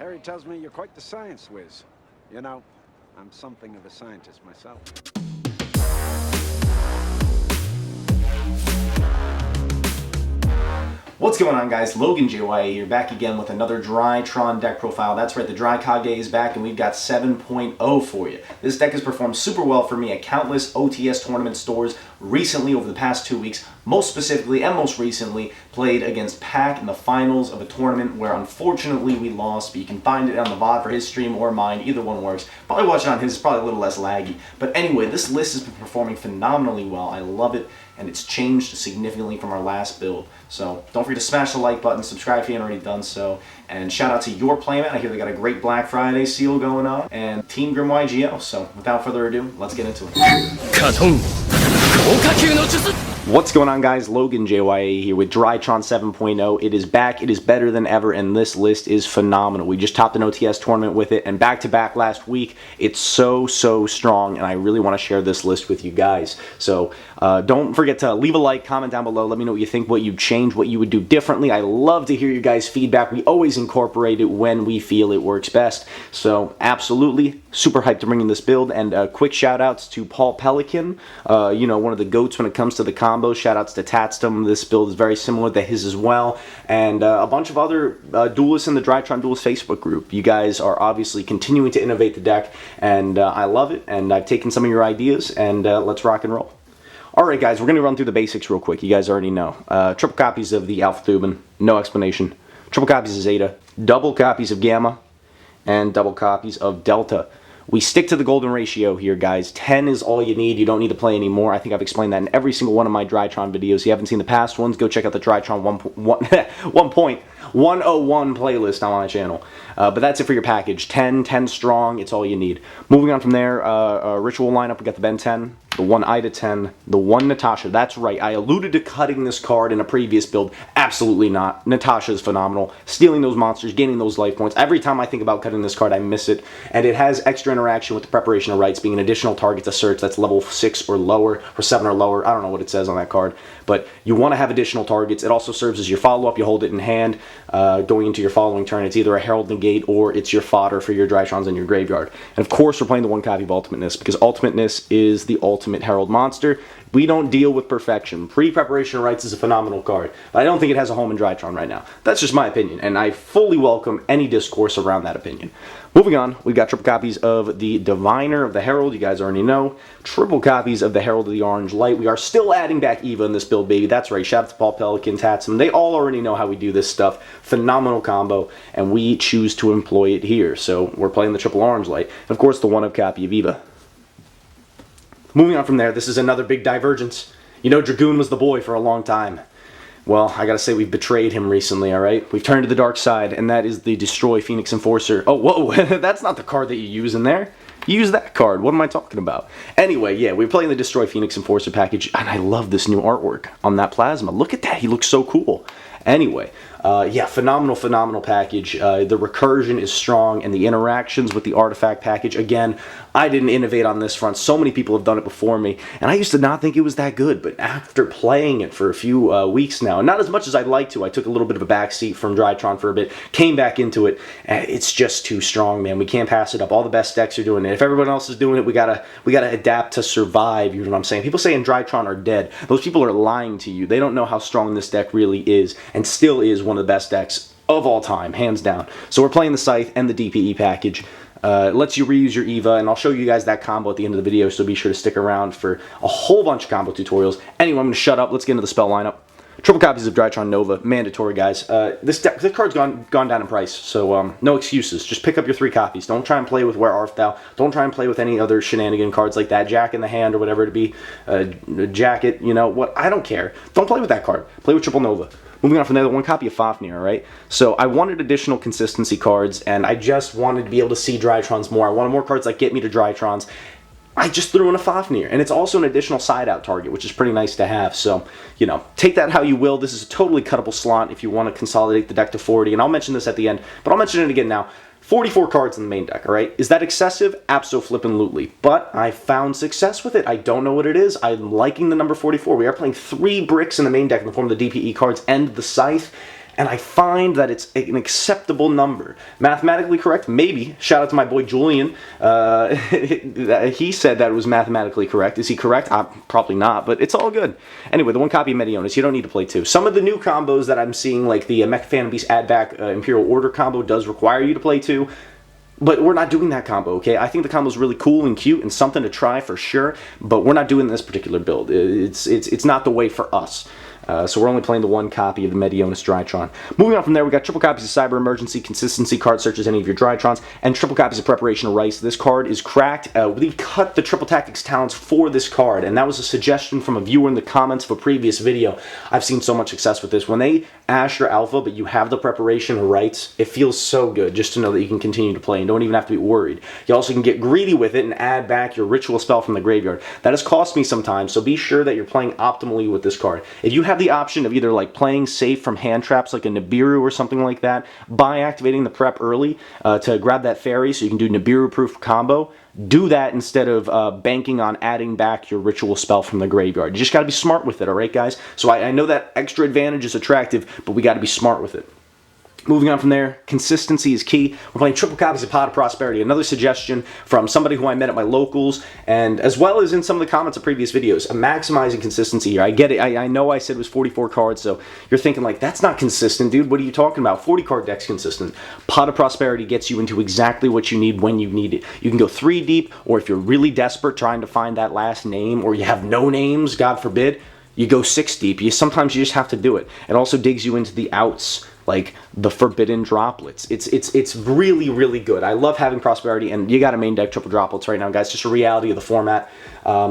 Harry tells me you're quite the science whiz. You know, I'm something of a scientist myself. What's going on, guys? Logan YuGiOh here, back again with another DRYTRON deck profile. That's right, the DRYKAGE is back, and we've got 7.0 for you. This deck has performed super well for me at countless OTS tournament stores recently over the past 2 weeks. Most specifically and most recently, played against Pac in the finals of a tournament where unfortunately we lost, but you can find it on the VOD for his stream or mine. Either one works. Probably watch it on his, it's probably a little less laggy. But anyway, this list has been performing phenomenally well. I love it, and it's changed significantly from our last build. So don't forget to smash the like button, subscribe if you haven't already done so, and shout out to Your Playmat. I hear they got a great Black Friday sale going on, and Team Grim YuGiOh. So without further ado, let's get into it. What's going on, guys? Logan YuGiOh here with DRYTRON 7.0. It is back, it is better than ever, and this list is phenomenal. We just topped an OTS tournament with it, and back-to-back last week. It's so strong, and I really want to share this list with you guys. So don't forget to leave a like, comment down below, let me know what you think, what you'd change, what you would do differently. I love to hear your guys' feedback. We always incorporate it when we feel it works best. So absolutely super hyped to bring in this build, and quick shout-outs to Paul Pelican, you know, one of the goats when it comes to the combos. Shout-outs to Tatstum. This build is very similar to his as well, and a bunch of other duelists in the DRYTRON Duelist Facebook group. You guys are obviously continuing to innovate the deck, and I love it, and I've taken some of your ideas, and let's rock and roll. Alright, guys, we're going to run through the basics real quick. You guys already know. Triple copies of the Alpha Thuban, no explanation. Triple copies of Zeta, double copies of Gamma, and double copies of Delta. We stick to the golden ratio here, guys. 10 is all you need. You don't need to play anymore. I think I've explained that in every single one of my DRYTRON videos. If you haven't seen the past ones, go check out the DRYTRON 1.101 playlist on my channel. But that's it for your package. 10 strong. It's all you need. Moving on from there, ritual lineup. We got the Ben 10, the 1 Ida 10, the 1 Natasha. That's right. I alluded to cutting this card in a previous build. Absolutely not. Natasha is phenomenal. Stealing those monsters, gaining those life points. Every time I think about cutting this card, I miss it. And it has extra interaction with the preparation of rites, being an additional target to search that's level 6 or lower, or 7 or lower. I don't know what it says on that card. But you want to have additional targets. It also serves as your follow-up. You hold it in hand going into your following turn. It's either a Herald Negate or it's your fodder for your Drytrons in your graveyard. And of course, we're playing the 1 copy of Ultimateness, because Ultimateness is the ultimate Herald monster. We don't deal with perfection. Pre-Preparation of Rites is a phenomenal card, but I don't think it has a home in DRYTRON right now. That's just my opinion, and I fully welcome any discourse around that opinion. Moving on, we've got triple copies of the Diviner of the Herald, you guys already know. Triple copies of the Herald of the Orange Light. We are still adding back EVA in this build, baby. That's right. Shout out to Paul Pelican, Tatsum. They all already know how we do this stuff. Phenomenal combo, and we choose to employ it here. So we're playing the Triple Orange Light. And of course, the 1-of copy of EVA. Moving on from there, this is another big divergence. You know, Dragoon was the boy for a long time. Well, I gotta say, we've betrayed him recently, alright? We've turned to the dark side, and that is the Destroy Phoenix Enforcer. Oh, whoa, that's not the card that you use in there. You use that card. What am I talking about? Anyway, yeah, we're playing the Destroy Phoenix Enforcer package, and I love this new artwork on that plasma. Look at that, he looks so cool. Anyway, yeah, phenomenal package. The recursion is strong, and the interactions with the artifact package, again, I didn't innovate on this front. So many people have done it before me, and I used to not think it was that good, but after playing it for a few weeks now, not as much as I'd like to, I took a little bit of a backseat from DRYTRON for a bit, came back into it, and it's just too strong, man. We can't pass it up. All the best decks are doing it. If everyone else is doing it, we gotta adapt to survive, you know what I'm saying? People saying DRYTRON are dead. Those people are lying to you. They don't know how strong this deck really is, and still is one of the best decks of all time, hands down. So we're playing the Scythe and the DPE package. It lets you reuse your EVA, and I'll show you guys that combo at the end of the video, so be sure to stick around for a whole bunch of combo tutorials. Anyway, I'm going to shut up. Let's get into the spell lineup. Triple copies of DRYTRON Nova, mandatory, guys. This card's gone down in price, so no excuses. Just pick up your 3 copies. Don't try and play with Where Art Thou. Don't try and play with any other shenanigan cards like that. Jack in the Hand or whatever it be. Jacket, you know what? I don't care. Don't play with that card. Play with Triple Nova. Moving on from there, the 1 copy of Fafnir, alright? So I wanted additional consistency cards, and I just wanted to be able to see Drytrons more. I wanted more cards that get me to Drytrons. I just threw in a Fafnir, and it's also an additional side-out target, which is pretty nice to have. So, you know, take that how you will. This is a totally cuttable slot if you want to consolidate the deck to 40, and I'll mention this at the end, but I'll mention it again now. 44 cards in the main deck, alright? Is that excessive? Abso-flippin'-lutely. But I found success with it. I don't know what it is. I'm liking the number 44. We are playing 3 bricks in the main deck in the form of the DPE cards and the Scythe. and I find that it's an acceptable number. Mathematically correct? Maybe. Shout out to my boy Julian. He said that it was mathematically correct. Is he correct? Probably not, but it's all good. Anyway, the one copy of Medionis, you don't need to play two. Some of the new combos that I'm seeing, like the Mech Phantom Beast add back Imperial Order combo, does require you to play two. But we're not doing that combo, okay? I think the combo is really cool and cute and something to try for sure, but we're not doing this particular build. It's not the way for us. So we're only playing the one copy of the Medionis Drytron. Moving on from there, we got triple copies of Cyber Emergency, Consistency, Card Searches any of your Drytrons, and triple copies of Preparation of Rice. This card is cracked. We cut the Triple Tactics talents for this card, and that was a suggestion from a viewer in the comments of a previous video. I've seen so much success with this. When they ash your alpha, but you have the Preparation of Rights, it feels so good just to know that you can continue to play and don't even have to be worried. You also can get greedy with it and add back your Ritual spell from the graveyard. That has cost me sometimes, so be sure that you're playing optimally with this card. If you have the option of either like playing safe from hand traps like a Nibiru or something like that by activating the prep early to grab that fairy so you can do Nibiru proof combo, do that instead of banking on adding back your Ritual spell from the graveyard. You just got to be smart with it, alright guys? So I know that extra advantage is attractive, but we got to be smart with it. Moving on from there, consistency is key. We're playing triple copies of Pot of Prosperity. Another suggestion from somebody who I met at my locals, and as well as in some of the comments of previous videos, maximizing consistency here. I get it. I know I said it was 44 cards, so you're thinking like, that's not consistent, dude. What are you talking about? 40 card deck's consistent. Pot of Prosperity gets you into exactly what you need when you need it. You can go 3 deep, or if you're really desperate trying to find that last name, or you have no names, God forbid, you go 6 deep. Sometimes you just have to do it. It also digs you into the outs, like the Forbidden Droplets. It's really, really good. I love having Prosperity, and you got a main deck triple droplets right now, guys. Just a reality of the format.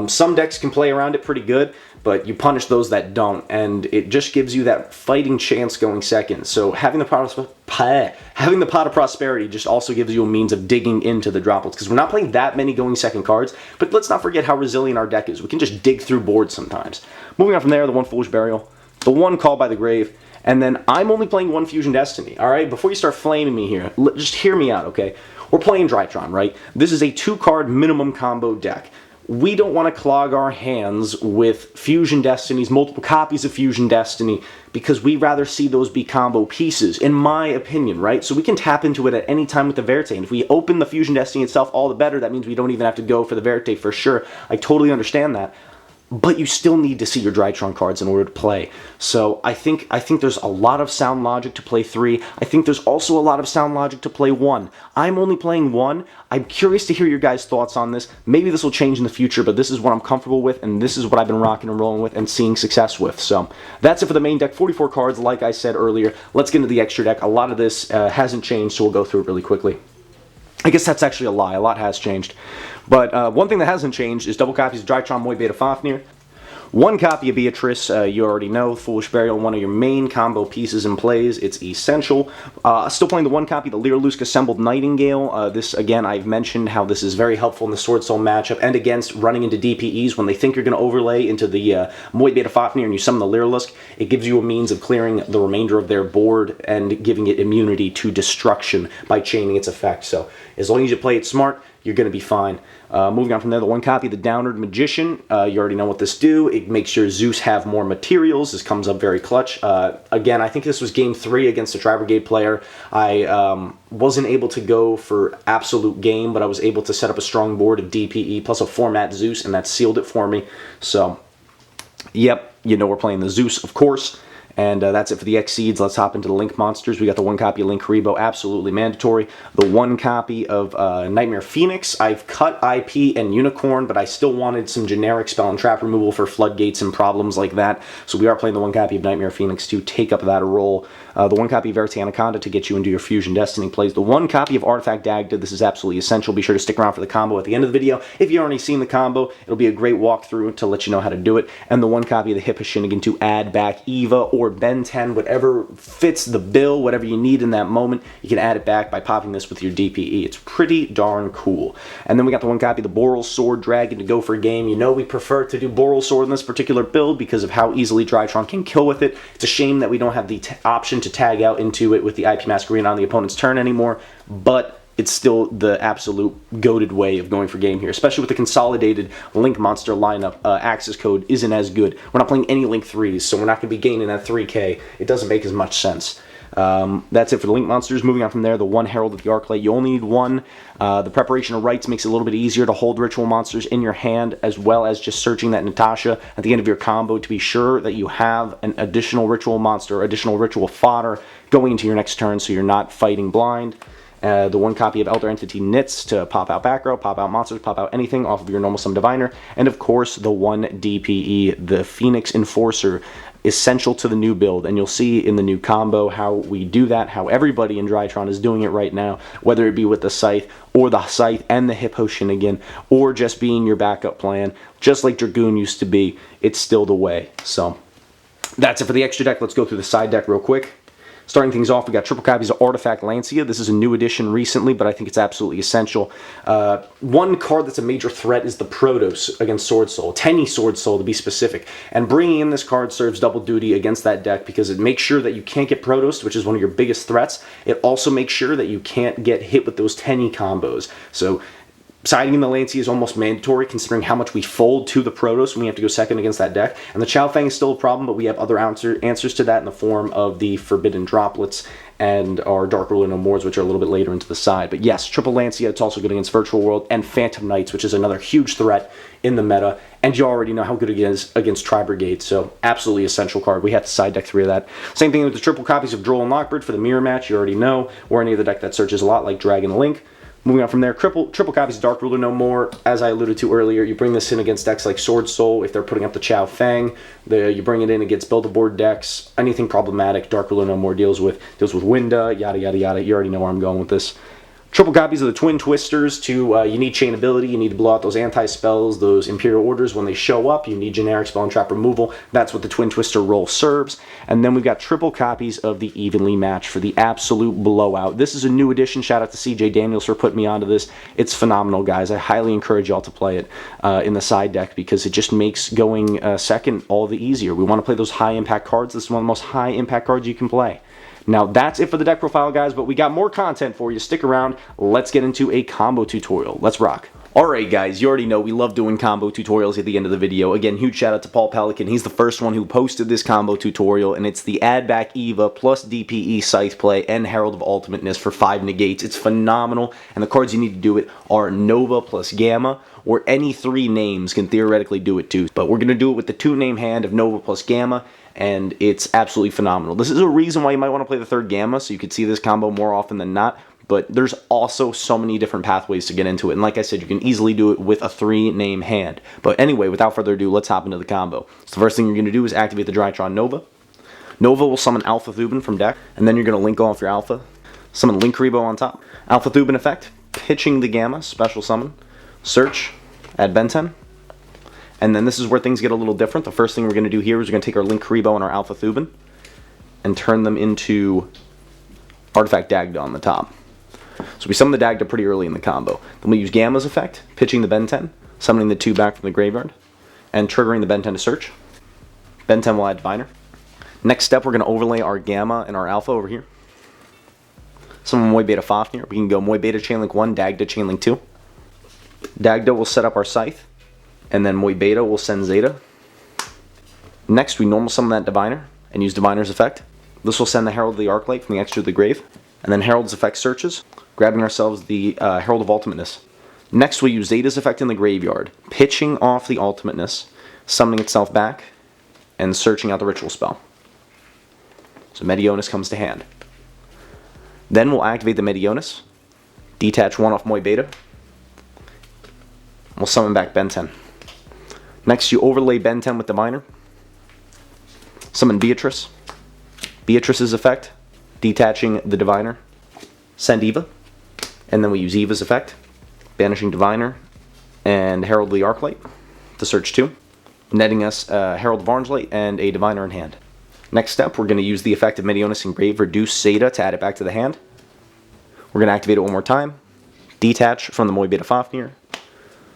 Some decks can play around it pretty good, but you punish those that don't, and it just gives you that fighting chance going second. So having the Pot of Prosperity just also gives you a means of digging into the droplets, because we're not playing that many going second cards, but let's not forget how resilient our deck is. We can just dig through boards sometimes. Moving on from there, the one Foolish Burial, the one Call by the Grave, and then I'm only playing one Fusion Destiny, alright? Before you start flaming me here, just hear me out, okay? We're playing Drytron, right? This is a 2-card minimum combo deck. We don't want to clog our hands with Fusion Destinies, multiple copies of Fusion Destiny, because we'd rather see those be combo pieces, in my opinion, right? So we can tap into it at any time with the Verite, and if we open the Fusion Destiny itself, all the better. That means we don't even have to go for the Verite for sure. I totally understand that. But you still need to see your Drytron cards in order to play. So I think there's a lot of sound logic to play 3. I think there's also a lot of sound logic to play 1. I'm only playing 1. I'm curious to hear your guys' thoughts on this. Maybe this will change in the future, but this is what I'm comfortable with, and this is what I've been rocking and rolling with and seeing success with. So that's it for the main deck. 44 cards, like I said earlier. Let's get into the extra deck. A lot of this hasn't changed, so we'll go through it really quickly. I guess that's actually a lie. A lot has changed. But one thing that hasn't changed is double copies of Drytron Moy Beta Fafnir. 1 copy of Beatrice, you already know, Foolish Burial, one of your main combo pieces and plays. It's essential. Still playing the 1 copy, the Lyrilusk Assembled Nightingale. This, again, I've mentioned how this is very helpful in the Sword Soul matchup and against running into DPEs when they think you're going to overlay into the Moy Beta Fafnir and you summon the Lyrilusk. It gives you a means of clearing the remainder of their board and giving it immunity to destruction by chaining its effect. So as long as you play it smart, you're going to be fine. Moving on from there, the 1 copy, the Downward Magician. You already know what this do. It makes your Zeus have more materials. This comes up very clutch. Again, I think this was game 3 against a Tri-Brigade player. I wasn't able to go for absolute game, but I was able to set up a strong board of DPE plus a format Zeus, and that sealed it for me. So, yep, you know we're playing the Zeus, of course. And that's it for the X-Seeds. Let's hop into the Link monsters. We got the 1 copy of Link Rebo, absolutely mandatory. The 1 copy of Nightmare Phoenix. I've cut IP and Unicorn, but I still wanted some generic spell and trap removal for floodgates and problems like that. So we are playing the 1 copy of Nightmare Phoenix to take up that role. The 1 copy of Verite Anaconda to get you into your Fusion Destiny plays. The 1 copy of Artifact Dagda. This is absolutely essential. Be sure to stick around for the combo at the end of the video. If you've already seen the combo, it'll be a great walkthrough to let you know how to do it. And the 1 copy of the Hippo Shinnigan to add back EVA or Ben 10, whatever fits the bill, whatever you need in that moment, you can add it back by popping this with your DPE. It's pretty darn cool. And then we got the 1 copy of the Boral Sword Dragon to go for a game. You know we prefer to do Boral Sword in this particular build because of how easily Drytron can kill with it. It's a shame that we don't have the option to tag out into it with the IP Masquerade on the opponent's turn anymore, but it's still the absolute goated way of going for game here, especially with the consolidated Link monster lineup. Access code isn't as good. We're not playing any Link 3s, so we're not going to be gaining that 3K. It doesn't make as much sense. That's it for the Link monsters. Moving on from there, the one Herald of the Arclight. You only need one. The preparation of rites makes it a little bit easier to hold ritual monsters in your hand, as well as just searching that Natasha at the end of your combo to be sure that you have an additional ritual monster, additional ritual fodder going into your next turn, so you're not fighting blind. The one copy of Elder Entity Knits to pop out back row, pop out monsters, pop out anything off of your normal summon diviner. And of course, the one DPE, the Phoenix Enforcer, essential to the new build. And you'll see in the new combo how we do that, how everybody in DRYTRON is doing it right now, whether it be with the Scythe, or the Scythe and the Hippo Shinigami, or just being your backup plan, just like Dragoon used to be. It's still the way. So that's it for the extra deck. Let's go through the side deck real quick. Starting things off, we got triple copies of Artifact Lancia. This is a new edition recently, but I think it's absolutely essential. One card that's a major threat is the Protos against Sword Soul, Tenny Sword Soul to be specific. And bringing in this card serves double duty against that deck because it makes sure that you can't get Protos, which is one of your biggest threats. It also makes sure that you can't get hit with those Tenny combos. So siding in the Lancia is almost mandatory considering how much we fold to the Protos when we have to go second against that deck. And the Chow Fang is still a problem, but we have other answers to that in the form of the Forbidden Droplets and our Dark Ruler No Mores, which are a little bit later into the side. But yes, triple Lancia, it's also good against Virtual World, and Phantom Knights, which is another huge threat in the meta. And you already know how good it is against Tri-Brigade, so absolutely essential card. We have to side deck 3 of that. Same thing with the triple copies of Droll and Lockbird for the mirror match, you already know, or any other deck that searches a lot like Dragon Link. Moving on from there, triple copies of Dark Ruler No More. As I alluded to earlier, you bring this in against decks like Sword Soul if they're putting up the Chow Fang. You bring it in against build-a-board decks. Anything problematic, Dark Ruler No More deals with Winda, yada yada yada. You already know where I'm going with this. Triple copies of the Twin Twisters to, you need chain ability, you need to blow out those anti-spells, those Imperial Orders when they show up, you need generic spell and trap removal. That's what the Twin Twister role serves. And then we've got triple copies of the Evenly Match for the absolute blowout. This is a new edition, shout out to CJ Daniels for putting me onto this. It's phenomenal, guys. I highly encourage y'all to play it in the side deck because it just makes going second all the easier. We want to play those high impact cards. This is one of the most high impact cards you can play. Now that's it for the deck profile, guys, but we got more content for you. Stick around. Let's get into a combo tutorial. Let's rock. Alright guys, you already know we love doing combo tutorials at the end of the video. Again, huge shout out to Paul Pelican. He's the first one who posted this combo tutorial, and it's the add back EVA plus DPE Scythe play and Herald of Ultimateness for 5 negates. It's phenomenal, and the cards you need to do it are Nova plus Gamma, or any 3 names can theoretically do it too. But we're going to do it with the 2-name hand of Nova plus Gamma, and it's absolutely phenomenal. This is a reason why you might want to play the 3rd Gamma, so you could see this combo more often than not. But there's also so many different pathways to get into it. And like I said, you can easily do it with a 3-name hand. But anyway, without further ado, let's hop into the combo. So the first thing you're going to do is activate the DRYTRON Nova. Nova will summon Alpha Thuban from deck. And then you're going to link off your Alpha. Summon Link Rebo on top. Alpha Thuban effect. Pitching the Gamma. Special summon. Search. Add Ben 10. And then this is where things get a little different. The first thing we're going to do here is we're going to take our Link Rebo and our Alpha Thuban and turn them into Artifact Dagda on the top. So we summon the Dagda pretty early in the combo. Then we use Gamma's effect, pitching the Ben 10, summoning the 2 back from the graveyard, and triggering the Ben 10 to search. Ben 10 will add Diviner. Next step, we're going to overlay our Gamma and our Alpha over here. Summon Moy Beta Fafnir. We can go Moy Beta Chainlink 1, Dagda Chainlink 2. Dagda will set up our Scythe, and then Moy Beta will send Zeta. Next, we normal summon that Diviner and use Diviner's effect. This will send the Herald of the Arclight from the Extra to the grave. And then Herald's effect searches, grabbing ourselves the Herald of Ultimateness. Next, we'll use Zeta's effect in the graveyard, pitching off the Ultimateness, summoning itself back, and searching out the ritual spell. So Medionis comes to hand. Then we'll activate the Medionis, detach 1 off Moy Beta. We'll summon back Ben 10. Next, you overlay Ben 10 with Diviner. Summon Beatrice. Beatrice's effect, detaching the Diviner. Send Eva. And then we use Eva's effect, banishing Diviner and Herald of the Arclight to search 2, netting us Herald of Arclight and a Diviner in hand. Next step, we're going to use the effect of Medionis Engrave, reduce Zeta to add it back to the hand. We're going to activate it one more time, detach from the Moy Beta Fafnir,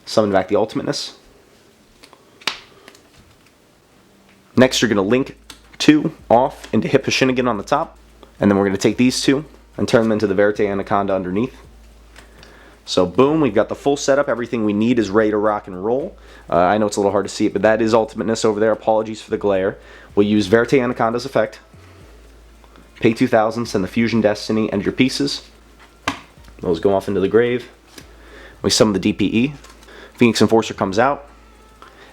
summon back the Ultimateness. Next, you're going to link 2 off into Hippo Shinigami on the top, and then we're going to take these 2 and turn them into the Verite Anaconda underneath. So boom, we've got the full setup. Everything we need is ready to rock and roll. I know it's a little hard to see it, but that is Ultimateness over there. Apologies for the glare. We'll use Verite Anaconda's effect, Pay 2,000, send the Fusion Destiny and your pieces. Those go off into the grave. We summon the DPE. Phoenix Enforcer comes out.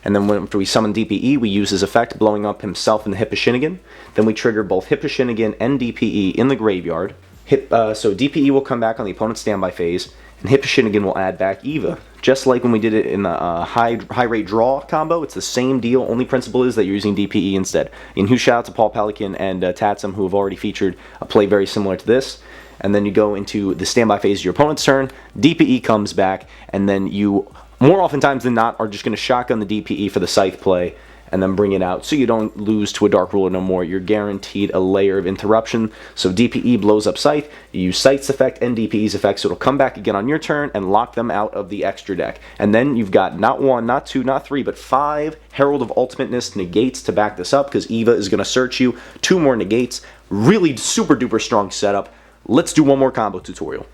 And then after we summon DPE, we use his effect, blowing up himself in the Hipposhinnigan. Then we trigger both Hipposhinnigan and DPE in the graveyard. So DPE will come back on the opponent's standby phase, and Hipposhinnigan will add back EVA. Just like when we did it in the high rate draw combo, it's the same deal. Only principle is that you're using DPE instead. And huge shout out to Paul Pelican and Tatsum, who have already featured a play very similar to this. And then you go into the standby phase of your opponent's turn, DPE comes back, and then you, more oftentimes than not, are just going to shotgun the DPE for the Scythe play, and then bring it out so you don't lose to a Dark Ruler no more. You're guaranteed a layer of interruption. So DPE blows up Scythe, you use Scythe's effect and DPE's effect, so it'll come back again on your turn and lock them out of the extra deck. And then you've got not 1, not 2, not 3, but 5 Herald of Ultimateness negates to back this up, because EVA is going to search you. 2 more negates. Really super duper strong setup. Let's do one more combo tutorial.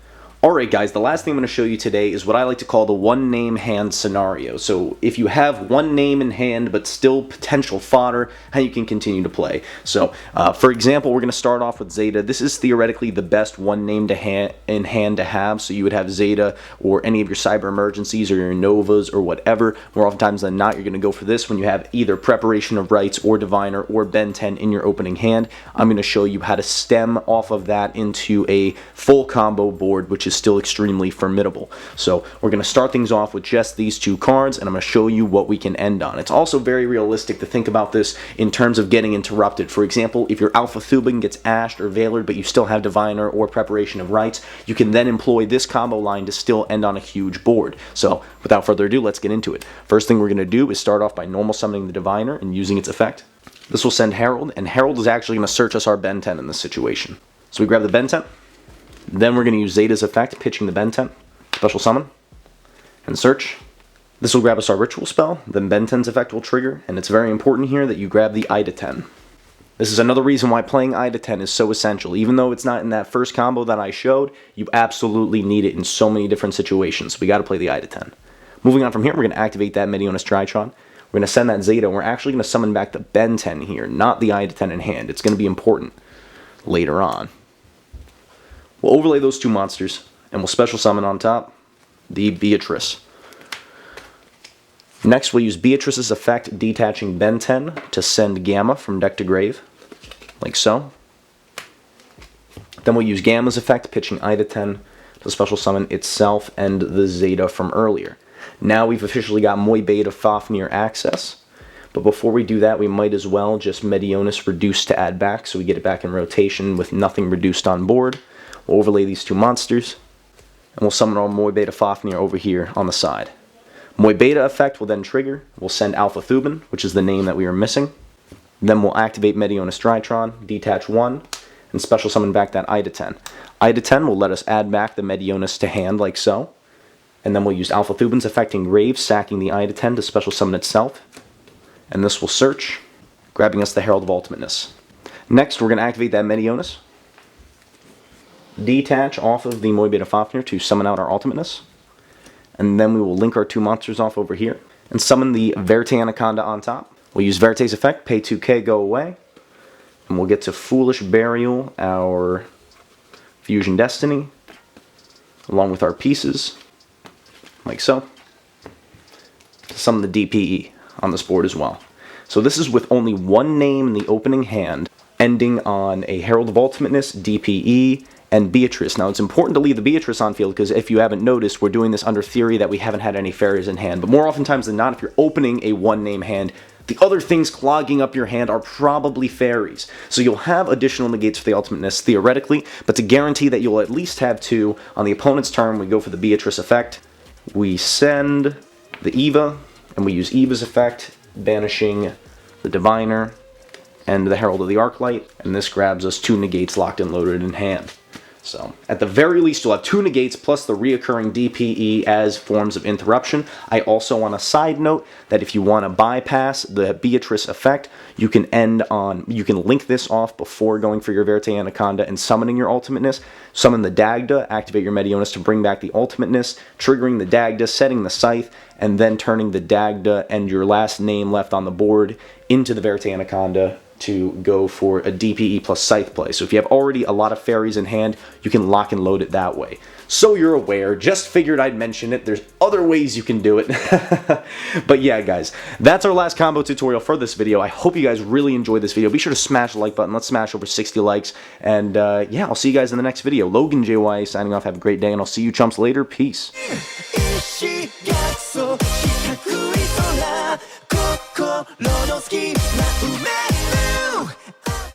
Alright guys, the last thing I'm going to show you today is what I like to call the one name hand scenario. So if you have one name in hand but still potential fodder, how you can continue to play. So for example, we're going to start off with Zeta. This is theoretically the best one name in hand to have. So you would have Zeta or any of your Cyber Emergencies or your Novas or whatever. More oftentimes than not, you're going to go for this when you have either Preparation of Rites or Diviner or Ben 10 in your opening hand. I'm going to show you how to stem off of that into a full combo board, which is still extremely formidable. So we're going to start things off with just these 2 cards, and I'm going to show you what we can end on. It's also very realistic to think about this in terms of getting interrupted. For example, if your Alpha Thuban gets ashed or Veilered, but you still have Diviner or Preparation of Rites, you can then employ this combo line to still end on a huge board. So without further ado, let's get into it. First thing we're going to do is start off by normal summoning the Diviner and using its effect. This will send Herald, and Herald is actually going to search us our Ben 10 in this situation. So we grab the Ben 10. Then we're going to use Zeta's effect, pitching the Ben 10, special summon, and search. This will grab us our ritual spell, then Ben 10's effect will trigger, and it's very important here that you grab the Ida 10. This is another reason why playing Ida 10 is so essential. Even though it's not in that first combo that I showed, you absolutely need it in so many different situations. So we got to play the Ida 10. Moving on from here, we're going to activate that Medionis DRYTRON. We're going to send that Zeta, and we're actually going to summon back the Ben 10 here, not the Ida 10 in hand. It's going to be important later on. We'll overlay those 2 monsters, and we'll special summon on top the Beatrice. Next, we'll use Beatrice's effect, detaching Ben 10 to send Gamma from deck to grave, like so. Then we'll use Gamma's effect, pitching Ida 10 to special summon itself and the Zeta from earlier. Now we've officially got Moy Beta Fafnir access, but before we do that, we might as well just Medionis reduce to add back, so we get it back in rotation with nothing reduced on board. We'll overlay these 2 monsters, and we'll summon our Moy Beta Fafnir over here on the side. Moy Beta effect will then trigger. We'll send Alpha Thuban, which is the name that we are missing. Then we'll activate Medionis DRYTRON, detach 1, and special summon back that Ida 10. Ida 10 will let us add back the Medionis to hand, like so. And then we'll use Alpha Thuban's effect in grave, sacking the Ida 10 to special summon itself. And this will search, grabbing us the Herald of Ultimateness. Next, we're going to activate that Medionis. Detach off of the Moy Beta Fafnir to summon out our Ultimateness. And then we will link our 2 monsters off over here and summon the Verte Anaconda on top. We'll use Verte's effect, pay 2k, go away. And we'll get to Foolish Burial our Fusion Destiny, along with our pieces, like so, to summon the DPE on this board as well. So this is with only 1 name in the opening hand, ending on a Herald of Ultimateness, DPE, and Beatrice. Now, it's important to leave the Beatrice on field, because if you haven't noticed, we're doing this under theory that we haven't had any fairies in hand. But more oftentimes than not, if you're opening a 1-name hand, the other things clogging up your hand are probably fairies. So you'll have additional negates for the Ultimateness, theoretically, but to guarantee that you'll at least have 2, on the opponent's turn, we go for the Beatrice effect. We send the EVA, and we use EVA's effect, banishing the Diviner and the Herald of the Arclight, and this grabs us 2 negates locked and loaded in hand. So, at the very least, you'll have 2 negates plus the reoccurring DPE as forms of interruption. I also want a side note that if you want to bypass the Beatrice effect, you can link this off before going for your Verte Anaconda and summoning your Ultimateness. Summon the Dagda, activate your Medionis to bring back the Ultimateness, triggering the Dagda, setting the Scythe, and then turning the Dagda and your last name left on the board into the Verte Anaconda to go for a DPE plus Scythe play. So if you have already a lot of fairies in hand, you can lock and load it that way. So you're aware, just figured I'd mention it. There's other ways you can do it. But yeah, guys, that's our last combo tutorial for this video. I hope you guys really enjoyed this video. Be sure to smash the like button. Let's smash over 60 likes. And yeah, I'll see you guys in the next video. Logan JYA signing off. Have a great day, and I'll see you chumps later. Peace. 心の隙